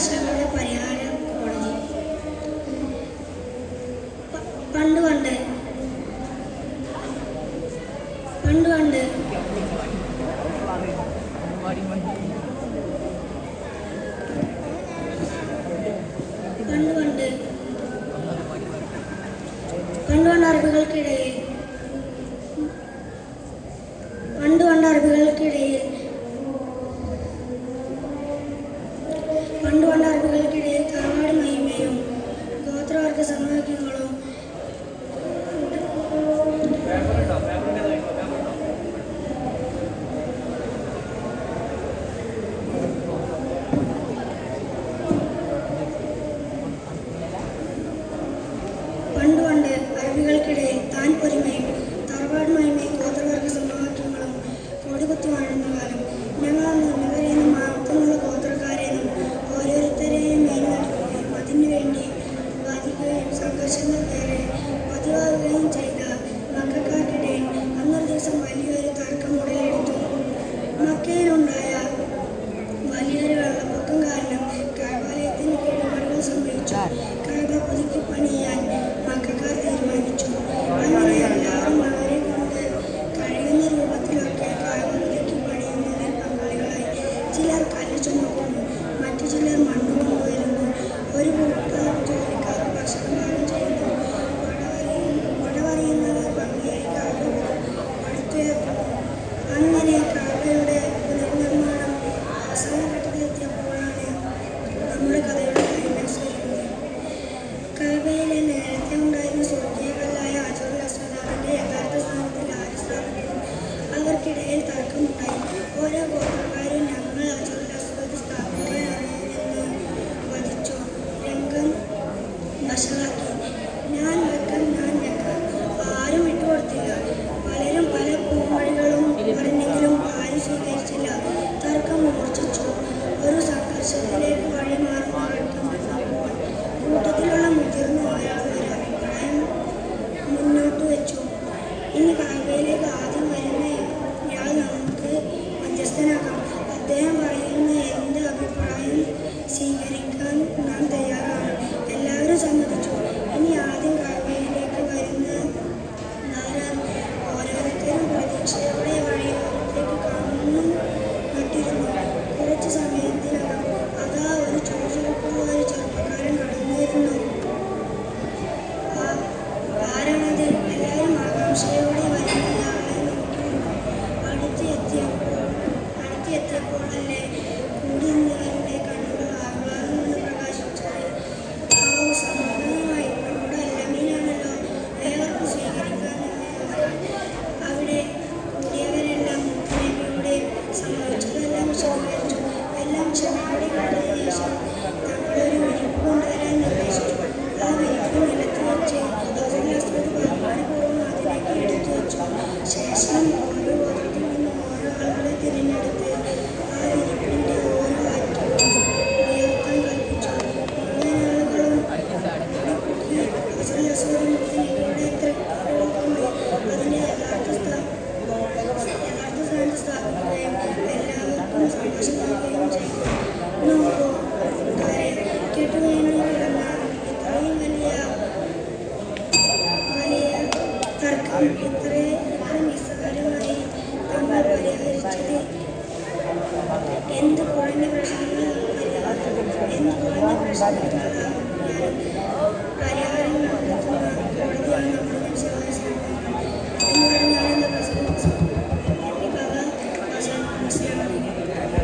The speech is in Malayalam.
പ്രശ്നങ്ങളുടെ പരിഹാര കോടതി. പണ്ട് പണ്ട് പണ്ട് പണ്ട് അറബികൾക്കിടയിൽ തറവാട് മഹിമയും ഗോത്രവർഗ സമവാക്യങ്ങളും താൻ പൊരിമയും തറവാട് മഹിമയും ഗോത്രവർഗ സമവാക്യങ്ങളും കൊടികുത്തി വാഴുന്ന കാലം. ഞങ്ങളൊന്നും ഇവരെയും മാത്രമുള്ള ഗോത്രക്കാരെയും ഓരോരുത്തരെയും മേൽനടക്കുകയും അതിനുവേണ്ടി വാദിക്കുകയും സംഘർഷങ്ങൾക്കേറെ പതിവാകുകയും ചെയ്ത മക്കൾക്കിടയിൽ അന്നൊരു ദിവസം വലിയൊരു തർക്കം ഉടലെടുത്തു. മക്കയിലുണ്ടായ വലിയൊരു വെള്ളപ്പൊക്കം കാരണം കഅബാലയത്തിന് കേടുപാടുകൾ സംഭവിച്ചു. കഅബ പുതുക്കി പണിയാൻ മക്കക്കാർ തീരുമാനിച്ചു. അങ്ങനെ എല്ലാവരും വളരെ കൊണ്ട് കഴിയുന്ന രൂപത്തിലൊക്കെ കഅബ പുതുക്കി പണിയുന്നതിൽ പങ്കാളികളായി. ചിലർ കല്ല് ചുമക്കുന്നു, മറ്റു ചിലർ മണ്ണ് കൊണ്ടുവരുന്നു, ഒരു കൂട്ടർ ജോലിക്കാർ ഭക്ഷണം പാകം ചെയ്യുന്നു, പടവറിയുന്നവർ ഭംഗിയായി കഅബ പടുത്തുയർത്തുന്നു. അങ്ങനെ കഅബയുടെ പുനർനിർമ്മാണം അവസാന ഘട്ടത്തിലെത്തിയപ്പോഴാണ് നമ്മുടെ കഥയുടെ ക്ലൈമാക്സ് വരുന്നത്. കഅബയിലെ നേരത്തെ ഉണ്ടായിരുന്ന സ്വർഗീയ കല്ലായ ഹജറുൽ അസ്വദ് അതിന്റെ യഥാർത്ഥ സ്ഥാനത്തിൽ ആര് സ്ഥാപിക്കും? അവർക്കിടയിൽ തർക്കമുണ്ടായി. ഓരോ ഗോത്രക്കാരും ഞങ്ങൾ ഹജറുൽ അസ്വദ് സ്ഥാപിക്കാനാണ് എന്ന് വധിച്ചു. രംഗം വഷളാക്കി. ഞാൻ വെക്കാം. ആരും വിട്ടുകൊടുത്തില്ല. പലരും പല പൂവഴികളും പറഞ്ഞെങ്കിലും ആരും സ്വീകരിച്ചില്ല. തർക്കം മൂർച്ഛിച്ചു. ഒരു സംഘർഷത്തിലേക്ക് വഴിമാറുന്ന ഘട്ടം വന്നപ്പോൾ കൂട്ടത്തിലുള്ള മുതിർന്ന ഒരാൾ ഒരു അഭിപ്രായം മുന്നോട്ട് വെച്ചു. ഇനി കഅബയിലേക്ക് ആദ്യം വരുന്നയാൾ നമുക്ക് മധ്യസ്ഥനാക്കാം. അദ്ദേഹം പറയുന്ന എന്ത് അഭിപ്രായം സ്വീകരിക്കാൻ നാം തയ്യാറാണ്. എല്ലാവരും സമ്മതിച്ചു. ഇനി ആദ്യം കഅബയിലേക്ക് വരുന്ന ഓരോരുത്തരും പ്രതീക്ഷയോടെ വഴിയോരത്തേക്ക് കണ്ണു നട്ടിരുന്നു. കുറച്ചു സമയത്തിനകം അതാ ഒരു ചുറുചുറുക്കുള്ള ഒരു ചെറുപ്പക്കാരൻ കടന്നു വരുന്നു. ആരാണത്? എല്ലാവരും ആകാംക്ഷയോടെ വരുന്നയാളെ നോക്കി നിന്നു. അടുത്തെത്തിയപ്പോഴല്ലേ കൂടി നിന്നവരുടെ കണ്ണുകൾ ആഹ്ലാദം കൊണ്ട് പ്രകാശിച്ചത്. സമാധാനമായി, നമ്മുടെ അല്ലമീനാണല്ലോ, ഏവർക്കും സ്വീകരിക്കാനെന്ന്. അവിടെ കൂടിയവരെല്ലാം മുത്തനബിയോട് സംഭവിച്ചതെല്ലാം വിശദീകരിച്ചു. എല്ലാം ക്ഷമയോടെ കേട്ടതിനു ശേഷം തങ്ങളൊരു വിരിപ്പ് കൊണ്ടുവരാൻ നിർദ്ദേശിച്ചു. ആ വിരിപ്പ് നിലത്ത് വെച്ച് ഹജറുൽ അസ്വദ് ബഹുമാനപൂർവ്വം അതിലേക്ക് എടുത്തു വെച്ചു. ശേഷം ഓരോ ഗോത്രത്തിൽ നിന്നും ഓരോ ആളുകളെ തിരഞ്ഞെടുത്ത് ആ വിരിപ്പിന്റെ ഓരോ അറ്റവും ഉയർത്താൻ കൽപ്പിച്ചു. മുഴുവൻ ആളുകളും പൊടിപൊക്കി ഹജറുൽ അസ്വദ് മുത്തനബിയുടെ തൃക്കരങ്ങൾക്കുമേൽ അതിന്റെ യഥാർത്ഥ സ്ഥാനത്ത് സ്ഥാപിക്കുകയും എല്ലാവർക്കും സന്തോഷം നൽകുകയും ചെയ്തു. നോക്കൂ കൂട്ടുകാരെ, കേട്ടുകഴിഞ്ഞു കിടന്ന ഇത്രയും വലിയ തർക്കം ഇത്ര നിസ്സാരമായി തങ്ങൾ പരിഹരിച്ചത്. എന്ത് കുറഞ്ഞ പ്രശ്നങ്ങളാണ് പരിഹാരം